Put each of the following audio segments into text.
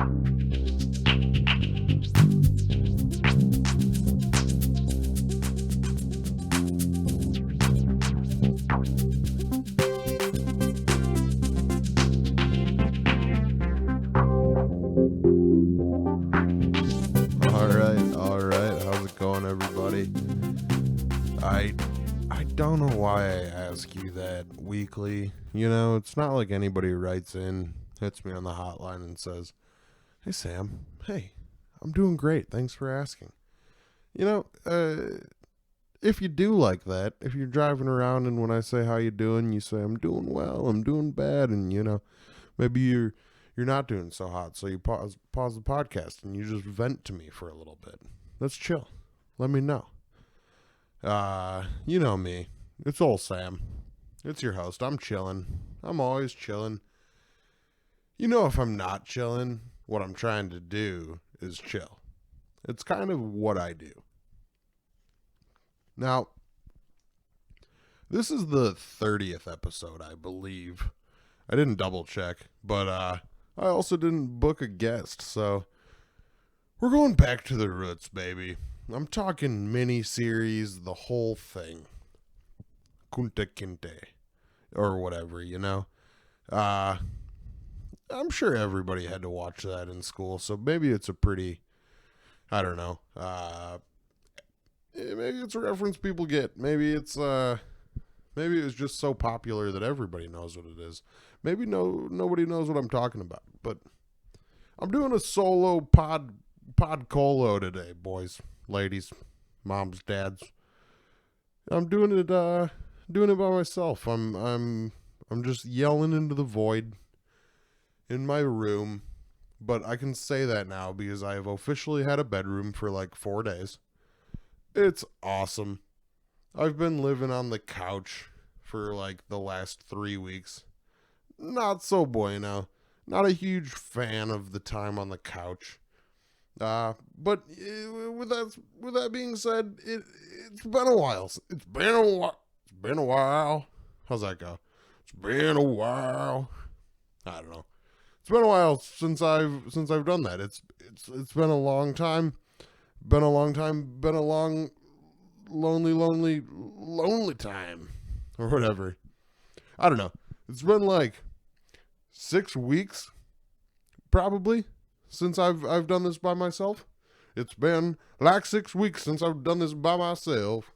All right. How's it going, everybody? I don't know why I ask you that weekly. You know, it's not like anybody writes in, hits me on the hotline and says, "Hey Sam, hey, I'm doing great. Thanks for asking." You know, if you do like that, if you're driving around and when I say how you doing, you say I'm doing well, I'm doing bad, and maybe you're not doing so hot, so you pause the podcast and you just vent to me for a little bit. Let's chill. Let me know. You know me. It's old Sam. It's your host. I'm chilling. I'm always chilling. You know, if I'm not chilling, what I'm trying to do is chill. It's kind of what I do. Now, this is the 30th episode, I believe. I didn't double check, but I also didn't book a guest, so we're going back to the roots, baby. I'm talking mini-series, the whole thing. Kunta Kinte, or whatever, you know? I'm sure everybody had to watch that in school, so maybe it's a pretty, I don't know, maybe it's a reference people get. Maybe it's just so popular that everybody knows what it is. Maybe nobody knows what I'm talking about. But I'm doing a solo pod Colo today, boys, ladies, moms, dads. I'm doing it by myself. I'm just yelling into the void in my room. But I can say that now because I have officially had a bedroom for like 4 days. It's awesome. I've been living on the couch for like the last 3 weeks. Not so bueno. Not a huge fan of the time on the couch. But with that being said, it's been a while. It's been a while. It's been a while. How's that go? It's been a while. I don't know. It's been a while since I've done that. It's been a long time. Been a long lonely time or whatever. I don't know. It's been like 6 weeks probably since I've done this by myself. It's been like 6 weeks since I've done this by myself.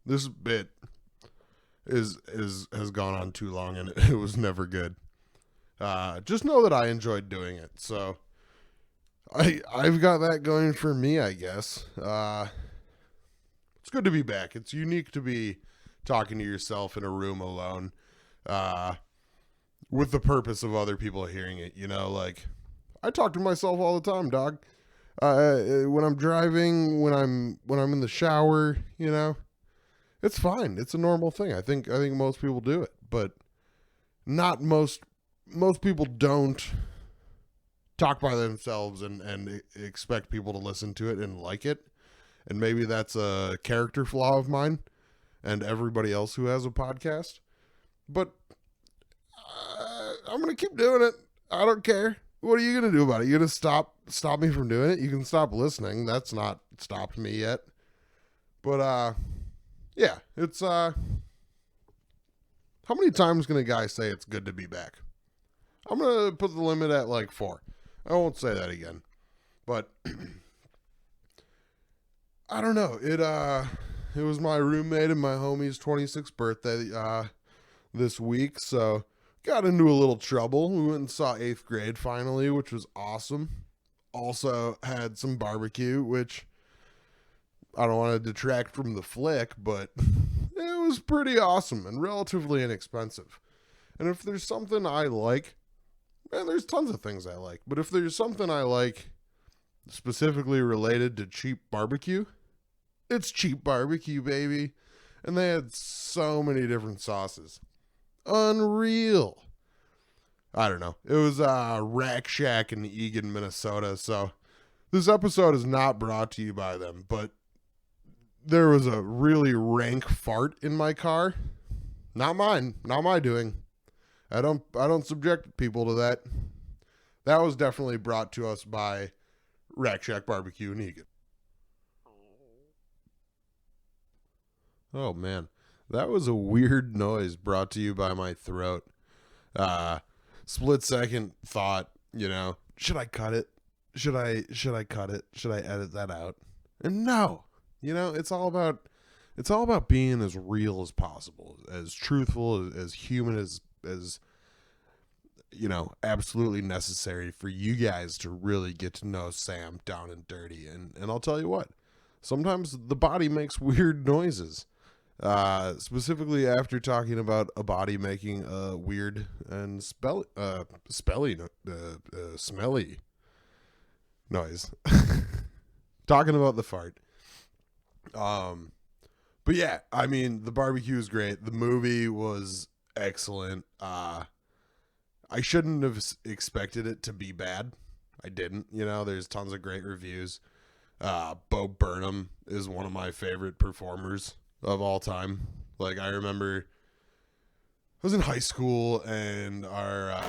This bit has gone on too long and it was never good. Just know that I enjoyed doing it. So I've got that going for me, I guess. It's good to be back. It's unique to be talking to yourself in a room alone, with the purpose of other people hearing it. You know, like I talk to myself all the time, dog. When I'm driving, when I'm in the shower, you know, it's fine. It's a normal thing. I think most people do it, but not most people don't talk by themselves and expect people to listen to it and like it. And maybe that's a character flaw of mine and everybody else who has a podcast. But I'm going to keep doing it. I don't care. What are you going to do about it? You going to stop me from doing it? You can stop listening. That's not stopped me yet. But yeah, it's how many times can a guy say it's good to be back? I'm going to put the limit at like 4. I won't say that again. But I don't know. It was my roommate and my homie's 26th birthday this week, so got into a little trouble. We went and saw 8th grade finally, which was awesome. Also had some barbecue, which I don't want to detract from the flick, but it was pretty awesome and relatively inexpensive. And if there's something I like, man, there's tons of things I like, but if there's something I like specifically related to cheap barbecue, it's cheap barbecue, baby. And they had so many different sauces. Unreal. I don't know. It was Rack Shack in Eagan, Minnesota. So this episode is not brought to you by them, but there was a really rank fart in my car. Not mine. Not my doing. I don't subject people to that. That was definitely brought to us by Rack Shack Barbecue in Egan. Oh man, that was a weird noise brought to you by my throat. Uh, Split second thought, should I cut it? Should I cut it? Should I edit that out? And no, it's all about being as real as possible, as truthful, as human as absolutely necessary for you guys to really get to know Sam down and dirty. And I'll tell you what, sometimes the body makes weird noises. Specifically after talking about a body making a weird and smelly noise. Talking about the fart. But yeah, I mean, the barbecue is great. The movie was excellent. I shouldn't have expected it to be bad. I didn't. There's tons of great reviews. Bo Burnham is one of my favorite performers of all time. Like, I remember I was in high school and oh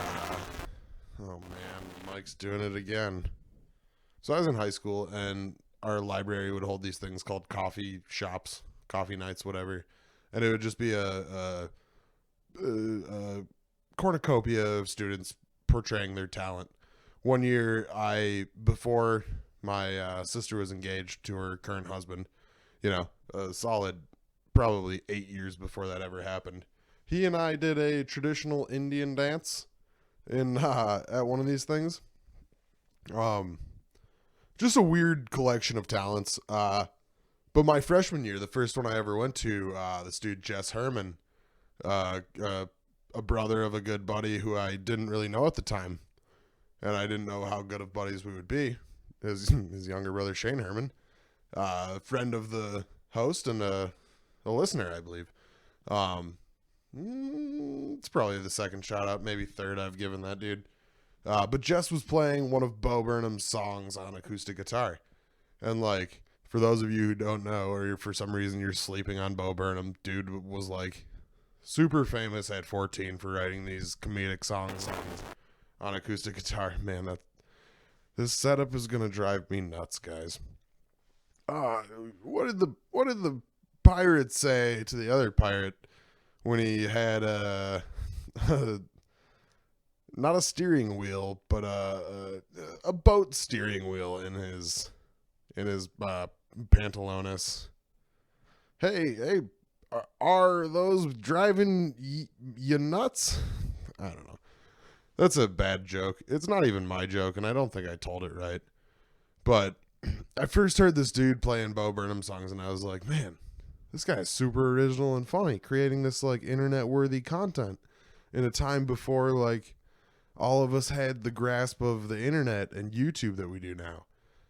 man, Mike's doing it again. So I was in high school and our library would hold these things called coffee shops, coffee nights, whatever. And it would just be a cornucopia of students portraying their talent. One year, before my sister was engaged to her current husband, a solid probably 8 years before that ever happened, he and I did a traditional Indian dance at one of these things. Just a weird collection of talents. But my freshman year, the first one I ever went to, this dude Jess Herman, a brother of a good buddy who I didn't really know at the time, and I didn't know how good of buddies we would be. His younger brother Shane Herman, a friend of the host and a listener, I believe. It's probably the second shout out, maybe third I've given that dude. But Jess was playing one of Bo Burnham's songs on acoustic guitar, and like, for those of you who don't know, or for some reason you're sleeping on Bo Burnham, dude was like super famous at 14 for writing these comedic songs on acoustic guitar. Man, this setup is gonna drive me nuts, guys. What did the pirate say to the other pirate when he had not a steering wheel, but a boat steering wheel in his pantalones? Hey, are those driving you nuts? I don't know. That's a bad joke. It's not even my joke, and I don't think I told it right. But I first heard this dude playing Bo Burnham songs, and I was like, man, this guy is super original and funny, creating this like internet-worthy content in a time before like all of us had the grasp of the internet and YouTube that we do now.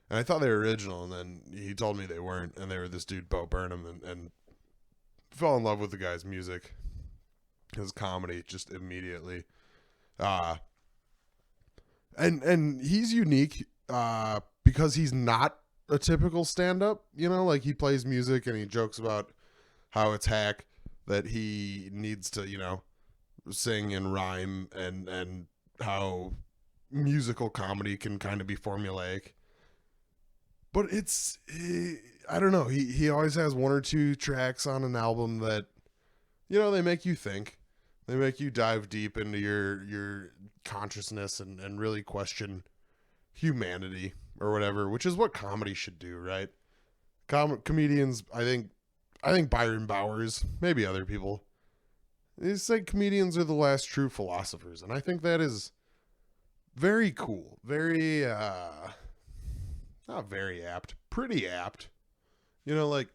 And I thought they were original, and then he told me they weren't, and they were this dude Bo Burnham, and fell in love with the guy's music, his comedy, just immediately. And he's unique because he's not a typical stand-up, like he plays music and he jokes about how it's hack that he needs to, sing and rhyme, and how musical comedy can kind of be formulaic. But I don't know, he always has one or two tracks on an album that, they make you think. They make you dive deep into your consciousness and really question humanity or whatever, which is what comedy should do, right? Comedians, I think Byron Bowers, maybe other people, they say comedians are the last true philosophers, and I think that is very cool, very not very apt, pretty apt. Like,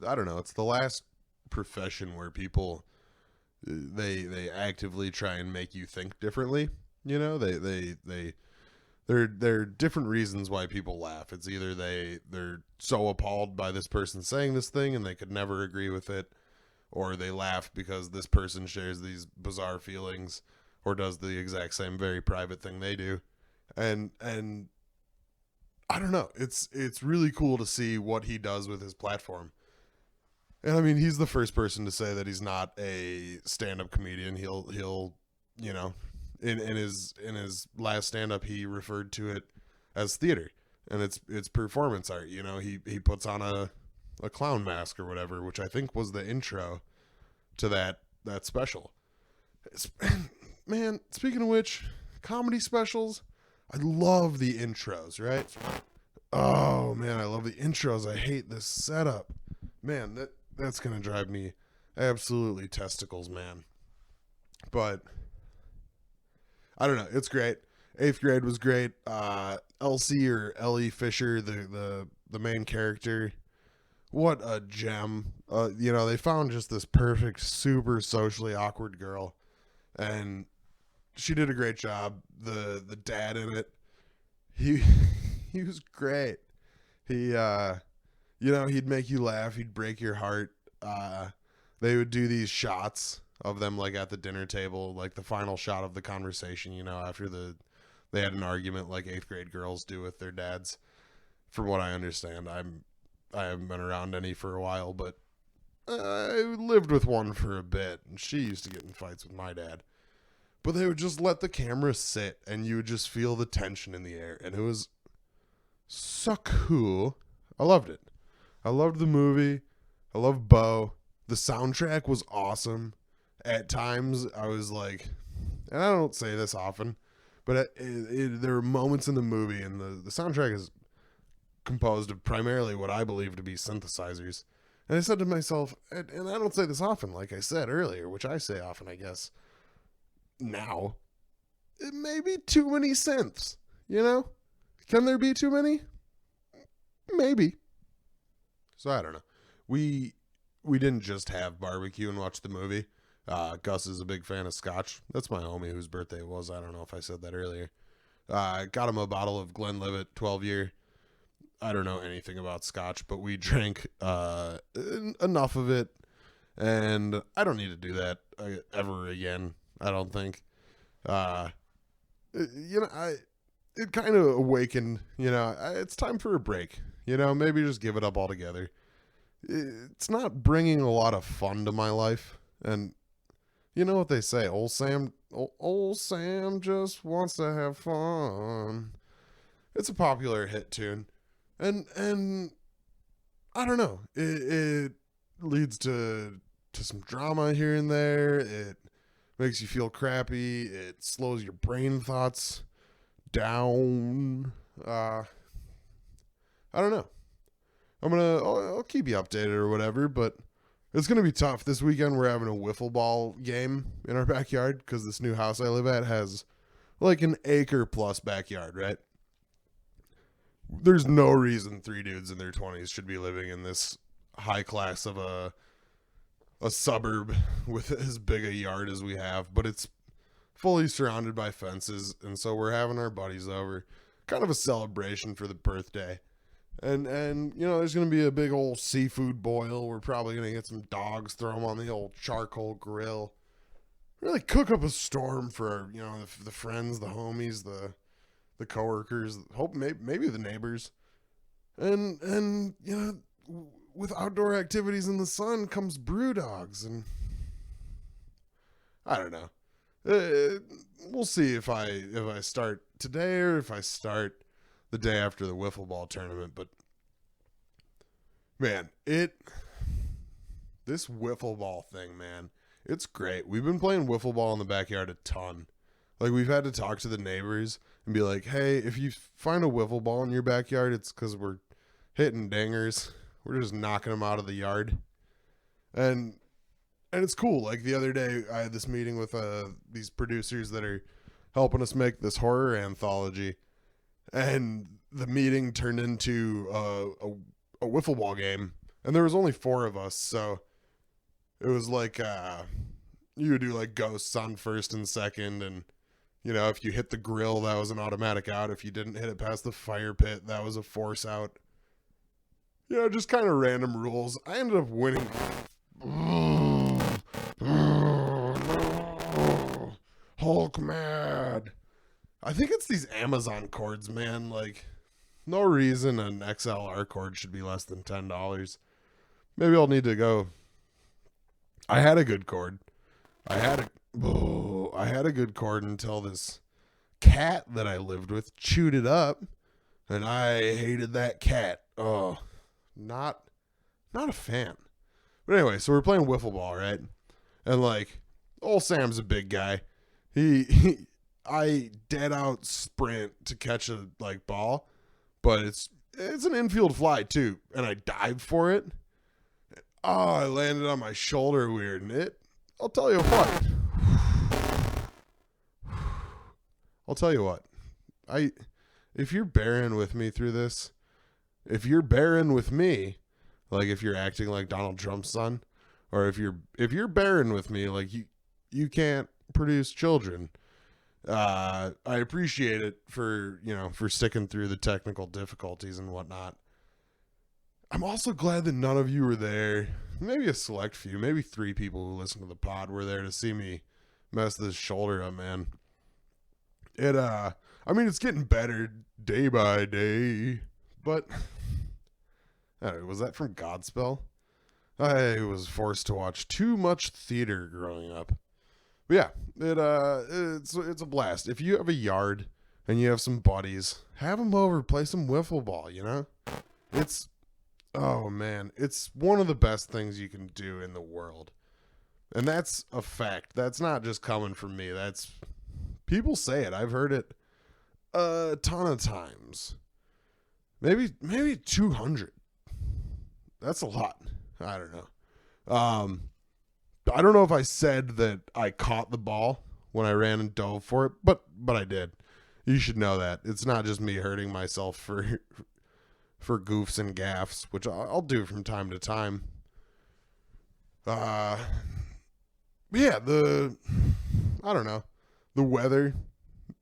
I don't know, it's the last profession where people they actively try and make you think differently. There are different reasons why people laugh. It's either they're so appalled by this person saying this thing and they could never agree with it, or they laugh because this person shares these bizarre feelings or does the exact same very private thing they do. And I don't know. It's really cool to see what he does with his platform. And I mean, he's the first person to say that he's not a stand-up comedian. He'll in his last stand up, he referred to it as theater, and it's performance art. You know, he puts on a clown mask or whatever, which I think was the intro to that special. Man, speaking of which, comedy specials, I love the intros, right? Oh man, I love the intros. I hate this setup. Man, that's gonna drive me absolutely testicles, man. But I don't know. It's great. Eighth grade was great. Elsie or Ellie Fisher, the main character, what a gem. You know, they found just this perfect, super socially awkward girl, and she did a great job. The dad in it, he he was great. He you know, he'd make you laugh, he'd break your heart. They would do these shots of them like at the dinner table, like the final shot of the conversation, you know, after they had an argument like eighth grade girls do with their dads. From what I understand, I haven't been around any for a while, but I lived with one for a bit, and she used to get in fights with my dad. But they would just let the camera sit, and you would just feel the tension in the air, and it was so cool. I loved it. I loved the movie. I loved Bo. The soundtrack was awesome. At times, I was like, and I don't say this often, but there were moments in the movie, and the soundtrack is composed of primarily what I believe to be synthesizers. And I said to myself, and I don't say this often, like I said earlier, which I say often, I guess, now, it may be too many synths, you know? Can there be too many? Maybe. So I don't know. We didn't just have barbecue and watch the movie. Gus is a big fan of scotch. That's my homie whose birthday it was. I don't know if I said that earlier. Got him a bottle of Glenlivet 12-year. I don't know anything about scotch, but we drank enough of it, and I don't need to do that ever again. I don't think. You know, it kind of awakened. You know, it's time for a break. You know, maybe just give it up altogether. It's not bringing a lot of fun to my life, and you know what they say, old Sam just wants to have fun. It's a popular hit tune. And I don't know. It leads to some drama here and there. It makes you feel crappy. It slows your brain thoughts down. I don't know. I'll keep you updated or whatever, but it's gonna be tough. This weekend we're having a wiffle ball game in our backyard because this new house I live at has like an acre plus backyard, right? There's no reason 3 dudes in their 20s should be living in this high class of a suburb with as big a yard as we have, but it's fully surrounded by fences, and so we're having our buddies over, kind of a celebration for the birthday. And you know, there's going to be a big old seafood boil. We're probably going to get some dogs, throw them on the old charcoal grill. Really cook up a storm for, you know, the friends, the homies, the coworkers, hope maybe the neighbors. And you know, with outdoor activities in the sun comes brew dogs, and I don't know. We'll see if I start today or if I start the day after the wiffle ball tournament, but man, this wiffle ball thing, man, it's great. We've been playing wiffle ball in the backyard a ton. Like, we've had to talk to the neighbors and be like, hey, if you find a wiffle ball in your backyard, it's because we're hitting dingers. We're just knocking them out of the yard. And it's cool. Like, the other day, I had this meeting with these producers that are helping us make this horror anthology. And the meeting turned into a wiffle ball game. And there was only 4 of us, so it was like you would do like ghosts on first and second, and you know, if you hit the grill, that was an automatic out. If you didn't hit it past the fire pit, that was a force out. You know, just kind of random rules. I ended up winning. Hulk mad. I think it's these Amazon cords, man. Like, no reason an XLR cord should be less than $10. Maybe I'll need to go. I had a good cord. I had a. Oh, I had a good cord until this cat that I lived with chewed it up, and I hated that cat. Oh, not a fan. But anyway, so we're playing wiffle ball, right? And like, old Sam's a big guy. I dead out sprint to catch a like ball, but it's an infield fly too, and I dived for it. Oh, I landed on my shoulder weird, and I'll tell you what. I'll tell you what. If you're bearing with me through this, if you're bearing with me, like if you're acting like Donald Trump's son, or if you're bearing with me, like you can't produce children. I appreciate it for sticking through the technical difficulties and whatnot. I'm also glad that none of you were there. Maybe a select few, maybe 3 people who listen to the pod were there to see me mess this shoulder up, man. It's getting better day by day, but was that from Godspell? I was forced to watch too much theater growing up. But yeah, it's a blast. If you have a yard and you have some buddies, have them over, play some wiffle ball, oh man, it's one of the best things you can do in the world. And that's a fact. That's not just coming from me. People say it. I've heard it a ton of times. Maybe 200. That's a lot. I don't know. I don't know if I said that I caught the ball when I ran and dove for it, but I did. You should know that. It's not just me hurting myself for goofs and gaffes, which I'll do from time to time. Yeah, I don't know. The weather.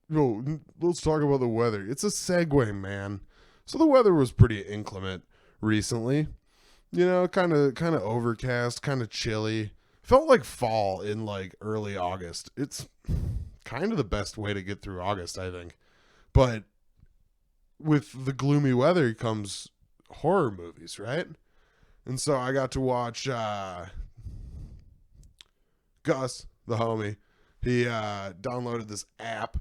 Let's talk about the weather. It's a segue, man. So the weather was pretty inclement recently. Kind of overcast, kind of chilly. Felt like fall in like early August. It's kind of the best way to get through August, I think. But with the gloomy weather comes horror movies, right? And so I got to watch Gus, the homie. He downloaded this app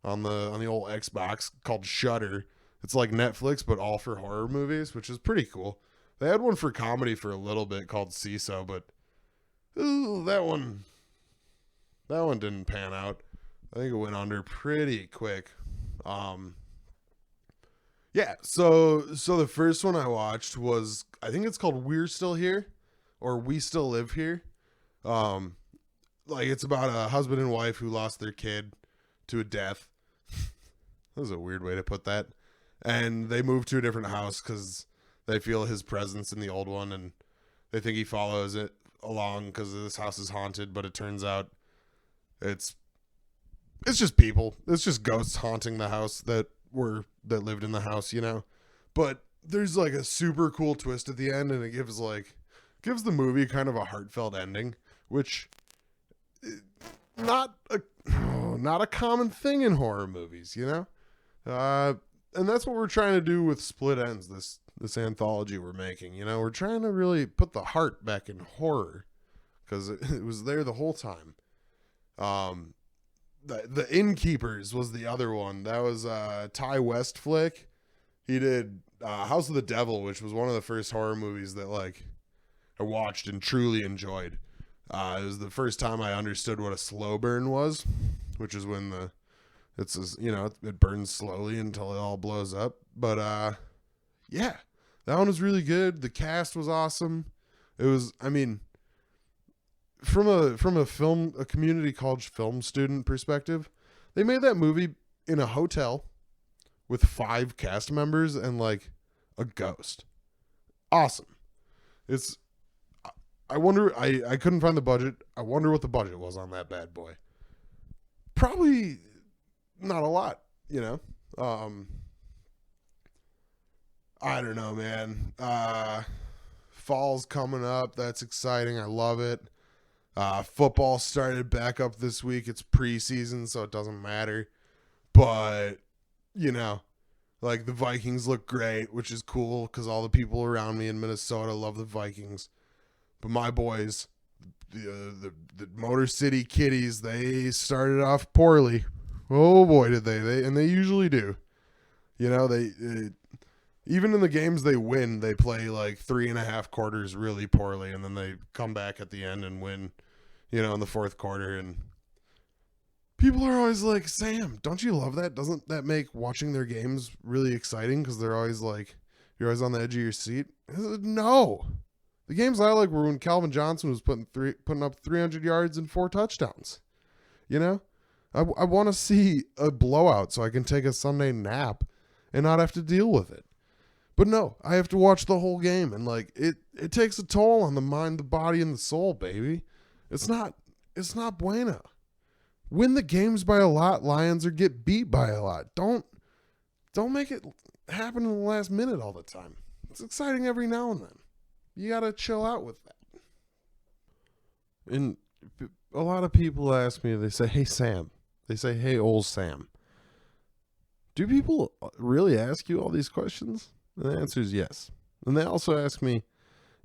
on the old Xbox called Shudder. It's like Netflix, but all for horror movies, which is pretty cool. They had one for comedy for a little bit called CISO, but that one didn't pan out. I think it went under pretty quick. Yeah, so the first one I watched was, I think it's called We're Still Here, or We Still Live Here. Like it's about a husband and wife who lost their kid to a death. That was a weird way to put that. And they moved to a different house because they feel his presence in the old one, and they think he follows it along because this house is haunted, but it turns out it's just people. It's just ghosts haunting the house that lived in the house, But there's like a super cool twist at the end, and it gives the movie kind of a heartfelt ending, which not a common thing in horror movies, and that's what we're trying to do with Split Ends, this anthology we're making. We're trying to really put the heart back in horror because it was there the whole time. The Innkeepers was the other one. That was Ty West flick. He did House of the Devil, which was one of the first horror movies that I watched and truly enjoyed. It was the first time I understood what a slow burn was, which is when it burns slowly until it all blows up. But yeah, that one was really good. The cast was awesome. It was, from a community college film student perspective, they made that movie in a hotel with 5 cast members and like a ghost. Awesome. I wonder, I couldn't find the budget. I wonder what the budget was on that bad boy. Probably not a lot, I don't know, man. Fall's coming up. That's exciting. I love it. Football started back up this week. It's preseason, so it doesn't matter. But, like the Vikings look great, which is cool because all the people around me in Minnesota love the Vikings. But my boys, the Motor City Kitties, they started off poorly. Oh boy, did they and they usually do. You know, they even in the games they win, they play like 3.5 quarters really poorly, and then they come back at the end and win, you know, in the fourth quarter. And people are always like, Sam, don't you love that? Doesn't that make watching their games really exciting? Because they're always like, you're always on the edge of your seat. No. The games I like were when Calvin Johnson was putting up 300 yards and 4 touchdowns. You know? I want to see a blowout so I can take a Sunday nap and not have to deal with it. But no, I have to watch the whole game, and like it takes a toll on the mind, the body, and the soul, baby. It's not bueno. Win the games by a lot, Lions, or get beat by a lot. Don't make it happen in the last minute all the time. It's exciting every now and then. You gotta chill out with that. And a lot of people ask me, they say, "Hey Sam," they say, "Hey old Sam." Do people really ask you all these questions? And the answer is yes. And they also ask me,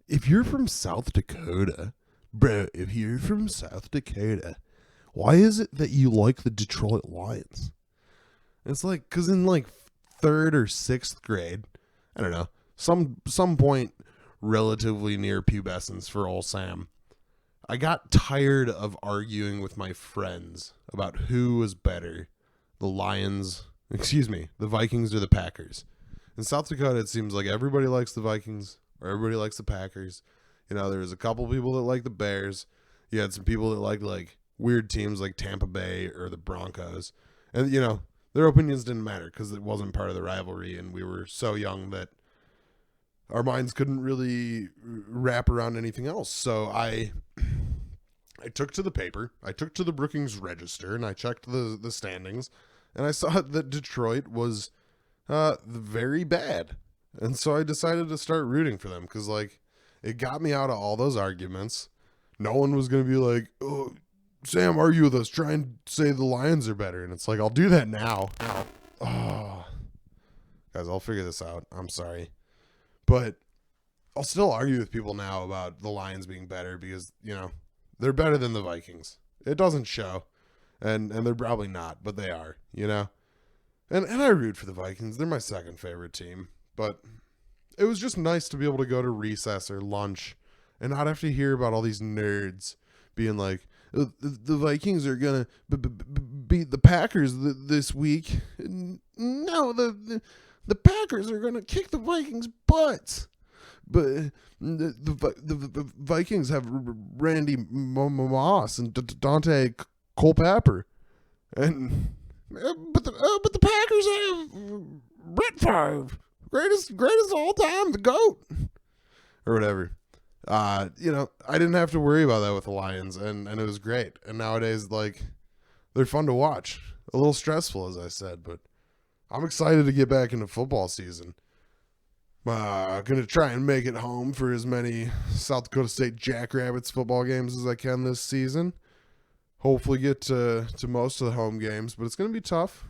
if you're from South Dakota, bro, if you're from South Dakota, why is it that you like the Detroit Lions? It's like, because in like 3rd or 6th grade, I don't know, some point relatively near pubescence for old Sam, I got tired of arguing with my friends about who was better, the Vikings or the Packers. In South Dakota, it seems like everybody likes the Vikings or everybody likes the Packers. You know, there was a couple people that like the Bears. You had some people that like weird teams like Tampa Bay or the Broncos. And, you know, their opinions didn't matter because it wasn't part of the rivalry, and we were so young that our minds couldn't really wrap around anything else. So I took to the paper, I took to the Brookings Register, and I checked the standings, and I saw that Detroit was very bad. And so I decided to start rooting for them because, like, it got me out of all those arguments. No one was going to be like, "Oh, Sam, argue with us. Try and say the Lions are better." And it's like, I'll do that now. Oh, guys, I'll figure this out. I'm sorry. But I'll still argue with people now about the Lions being better because, you know, they're better than the Vikings. It doesn't show. And they're probably not, but they are, you know. And I root for the Vikings. They're my second favorite team. But it was just nice to be able to go to recess or lunch and not have to hear about all these nerds being like, the Vikings are going to beat the Packers this week. No, the Packers are going to kick the Vikings' butts. But the Vikings have Randy Moss and Dante Culpepper. And but the Packers have Brett Favre, greatest of all time, the GOAT, or whatever. You know, I didn't have to worry about that with the Lions, and it was great. And nowadays, like, they're fun to watch. A little stressful, as I said, but I'm excited to get back into football season. Gonna try and make it home for as many South Dakota State Jackrabbits football games as I can this season. Hopefully get to most of the home games, but it's going to be tough.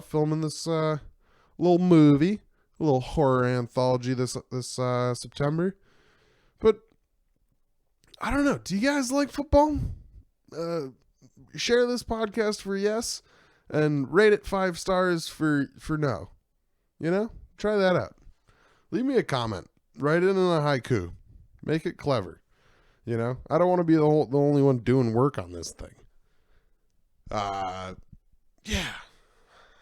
Filming this little movie, a little horror anthology this September. But I don't know. Do you guys like football? Share this podcast for yes, and rate it 5 stars for no. You know, try that out. Leave me a comment. Write it in a haiku. Make it clever. You know, I don't want to be the only one doing work on this thing. Yeah.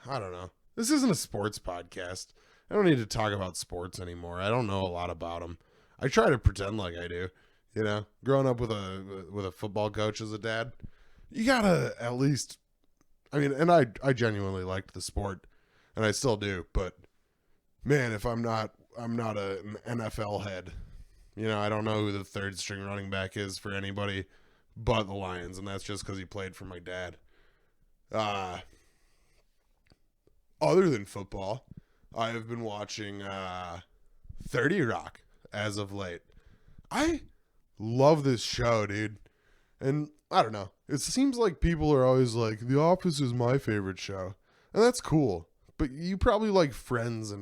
I don't know. This isn't a sports podcast. I don't need to talk about sports anymore. I don't know a lot about them. I try to pretend like I do. You know, growing up with a football coach as a dad, you gotta at least. I mean, and I genuinely liked the sport, and I still do. But man, if I'm not an NFL head. You know, I don't know who the 3rd string running back is for anybody but the Lions, and that's just because he played for my dad. Other than football, I have been watching 30 Rock as of late. I love this show, dude. And I don't know. It seems like people are always like, The Office is my favorite show. And that's cool. But you probably like Friends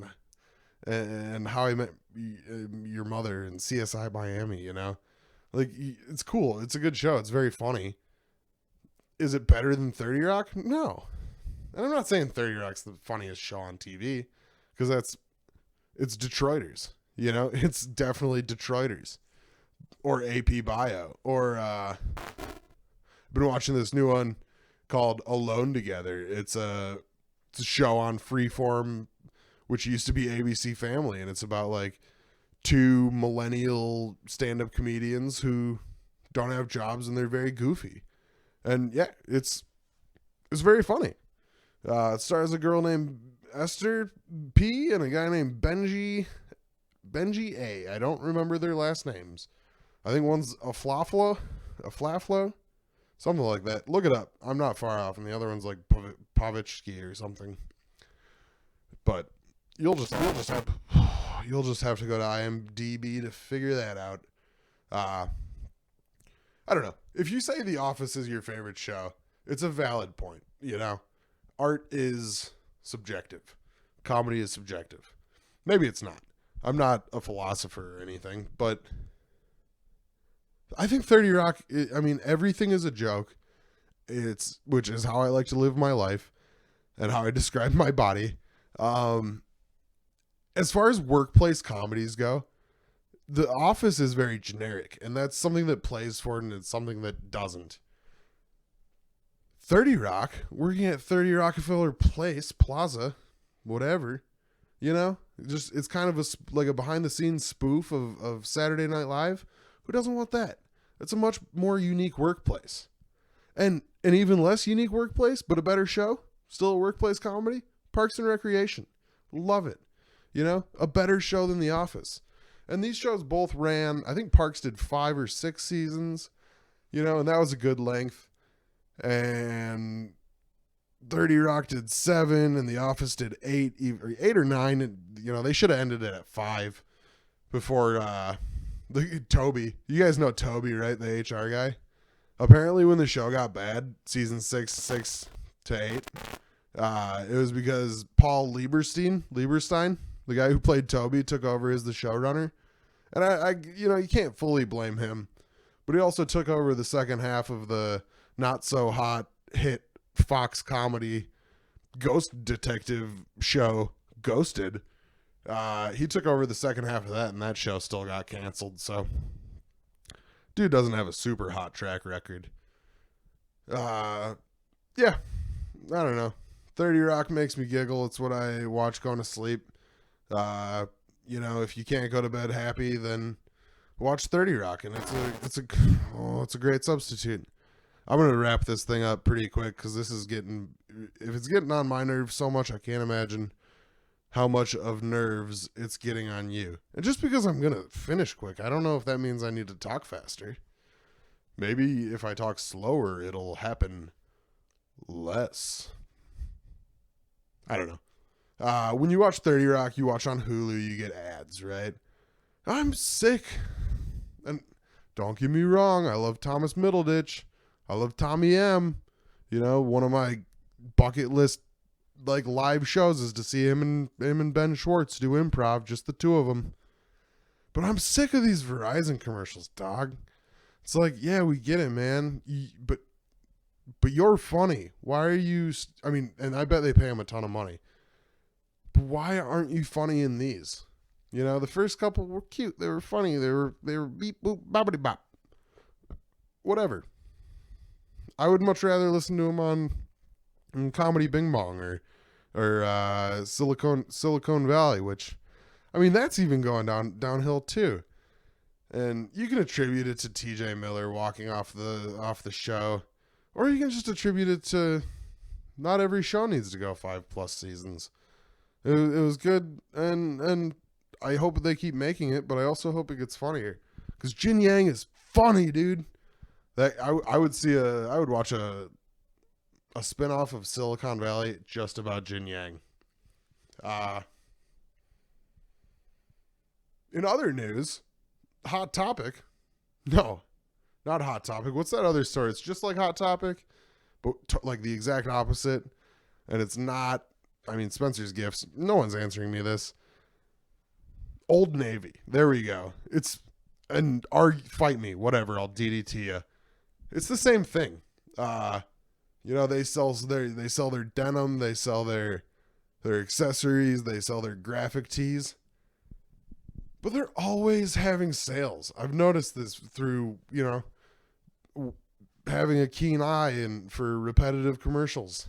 and How I Met Your Mother and CSI Miami, you know? Like, it's cool. It's a good show. It's very funny. Is it better than 30 Rock? No. And I'm not saying 30 Rock's the funniest show on TV, because it's Detroiters. You know, it's definitely Detroiters. Or AP Bio. Or, I've been watching this new one called Alone Together. It's a show on Freeform, which used to be ABC Family, and it's about like two millennial stand-up comedians who don't have jobs and they're very goofy. And yeah, it's very funny. It stars a girl named Esther P and a guy named Benji A. I don't remember their last names. I think one's a Flaflo, something like that. Look it up. I'm not far off, and the other one's like Pavichski or something. But you'll just have to go to IMDb to figure that out. I don't know. If you say The Office is your favorite show, it's a valid point. You know, art is subjective. Comedy is subjective. Maybe it's not. I'm not a philosopher or anything, but I think 30 Rock, I mean, everything is a joke. Which is how I like to live my life and how I describe my body. As far as workplace comedies go, The Office is very generic, and that's something that plays for it, and it's something that doesn't. 30 Rock, working at 30 Rockefeller Plaza, whatever, you know, it's kind of like a behind the scenes spoof of Saturday Night Live. Who doesn't want that? It's a much more unique workplace, and an even less unique workplace, but a better show. Still a workplace comedy. Parks and Recreation, love it. You know, a better show than The Office. And these shows both ran, I think Parks did 5 or 6 seasons, you know, and that was a good length. And 30 Rock did 7, and The Office did 8 or 9. And, you know, they should have ended it at 5 before Toby. You guys know Toby, right? The HR guy. Apparently when the show got bad, season 6 to 8, it was because Paul Lieberstein, the guy who played Toby, took over as the showrunner. And I you know, you can't fully blame him, but he also took over the second half of the not so hot hit Fox comedy ghost detective show Ghosted. He took over the second half of that, and that show still got canceled. So dude doesn't have a super hot track record. Yeah, I don't know. 30 Rock makes me giggle. It's what I watch going to sleep. You know, if you can't go to bed happy, then watch 30 Rock, and it's a great substitute. I'm gonna wrap this thing up pretty quick because if it's getting on my nerves so much, I can't imagine how much of nerves it's getting on you. And just because I'm gonna finish quick, I don't know if that means I need to talk faster. Maybe if I talk slower, it'll happen less. I don't know. When you watch 30 Rock, you watch on Hulu, you get ads, right? I'm sick. And don't get me wrong, I love Thomas Middleditch. I love Tommy M. You know, one of my bucket list like live shows is to see him and Ben Schwartz do improv, just the two of them. But I'm sick of these Verizon commercials, dog. It's like, yeah, we get it, man. But you're funny. Why are you? I mean, and I bet they pay him a ton of money. But why aren't you funny in these? You know, the first couple were cute. They were funny. They were beep boop boppity bop. Whatever. I would much rather listen to him on Comedy Bing Bong or Silicon Valley, which, I mean, that's even going downhill too. And you can attribute it to TJ Miller walking off the show, or you can just attribute it to not every show needs to go 5+ seasons. It was good, and I hope they keep making it, but I also hope it gets funnier, because Jin Yang is funny, dude. That I would watch a spinoff of Silicon Valley just about Jin Yang. In other news, Hot Topic. No, not Hot Topic. What's that other story? It's just like Hot Topic, but like the exact opposite. And it's not, I mean, Spencer's Gifts. No one's answering me this. Old Navy. There we go. and fight me, whatever. I'll DDT you. It's the same thing. They sell their denim, they sell their accessories, they sell their graphic tees, but they're always having sales. I've noticed this through having a keen eye and for repetitive commercials.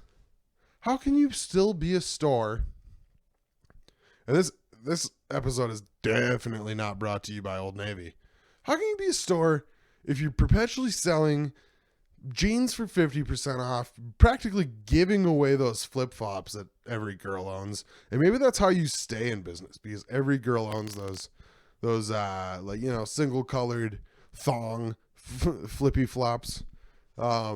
How can you still be a store? And this episode is definitely not brought to you by Old Navy. How can you be a store if you're perpetually selling jeans for 50% off, practically giving away those flip-flops that every girl owns? And maybe that's how you stay in business, because every girl owns those single colored thong flippy flops. I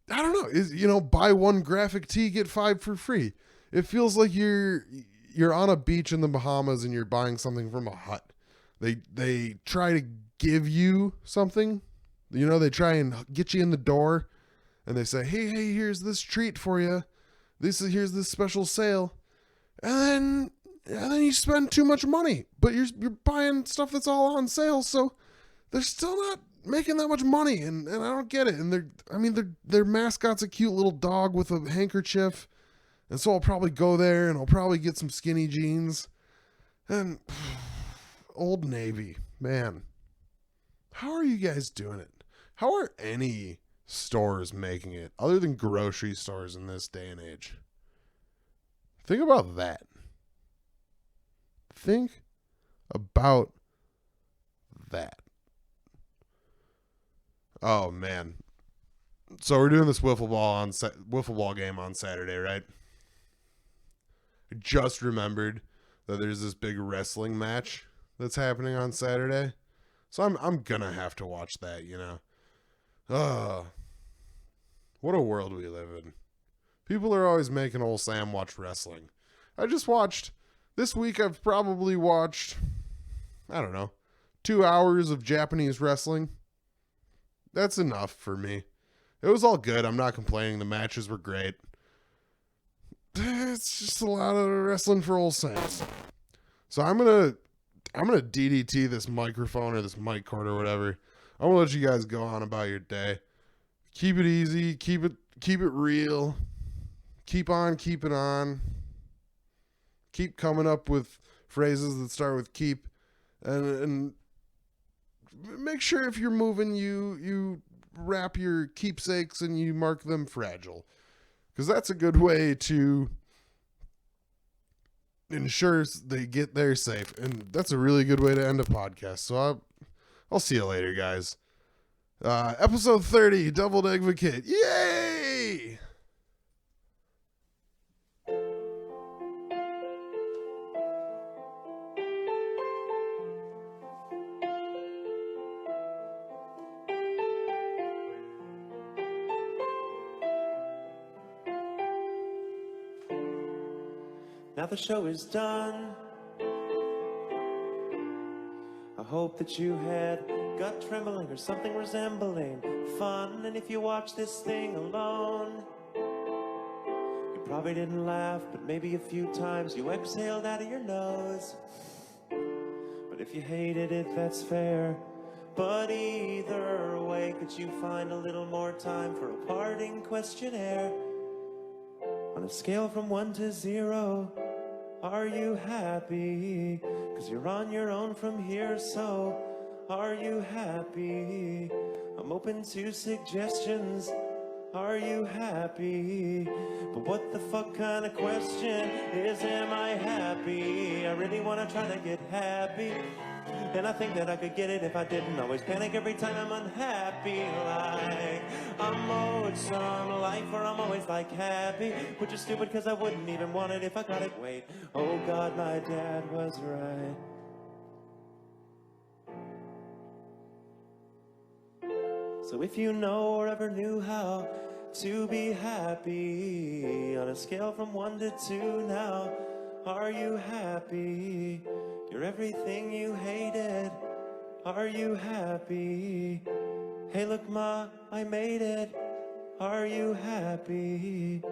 don't know. Buy one graphic tee, get 5 for free. It feels like you're on a beach in the Bahamas and you're buying something from a hut. They try to give you something. They try and get you in the door, and they say, hey, here's this treat for you. Here's this special sale. And then you spend too much money, but you're buying stuff that's all on sale, so they're still not making that much money, and I don't get it. And their mascot's a cute little dog with a handkerchief, and so I'll probably go there and I'll probably get some skinny jeans. And Old Navy, man, how are you guys doing it? How are any stores making it other than grocery stores in this day and age? Think about that. Think about that. Oh man. So we're doing this wiffle ball game on Saturday, right? I just remembered that there's this big wrestling match that's happening on Saturday. So I'm gonna have to watch that, what a world we live in. People are always making old Sam watch wrestling. This week I've probably watched, I don't know, 2 hours of Japanese wrestling. That's enough for me. It was all good. I'm not complaining. The matches were great. It's just a lot of wrestling for old Sam. So I'm gonna DDT this microphone or this mic cord or whatever. I'm gonna let you guys go on about your day. Keep it easy. Keep it real. Keep on keeping on. Keep coming up with phrases that start with keep, and make sure if you're moving, you wrap your keepsakes and you mark them fragile, because that's a good way to ensure they get there safe, and that's a really good way to end a podcast. So I'll see you later, guys. Episode 30, Doubled Advocate. Yay! Now the show is done. I hope that you had gut trembling or something resembling fun. And if you watch this thing alone, you probably didn't laugh, but maybe a few times you exhaled out of your nose. But if you hated it, that's fair. But either way, could you find a little more time for a parting questionnaire? On a scale from 1 to 0, are you happy? 'Cause you're on your own from here, so are you happy? I'm open to suggestions. Are you happy? But what the fuck kind of question is, am I happy? I really want to try to get happy, and I think that I could get it if I didn't always panic every time I'm unhappy. Like I'm owed some life, or I'm always like happy, which is stupid because I wouldn't even want it if I got it. Wait, oh God, my dad was right. So if you know or ever knew how to be happy, on a scale from 1 to 2 now, are you happy? You're everything you hated. Are you happy? Hey look Ma, I made it. Are you happy?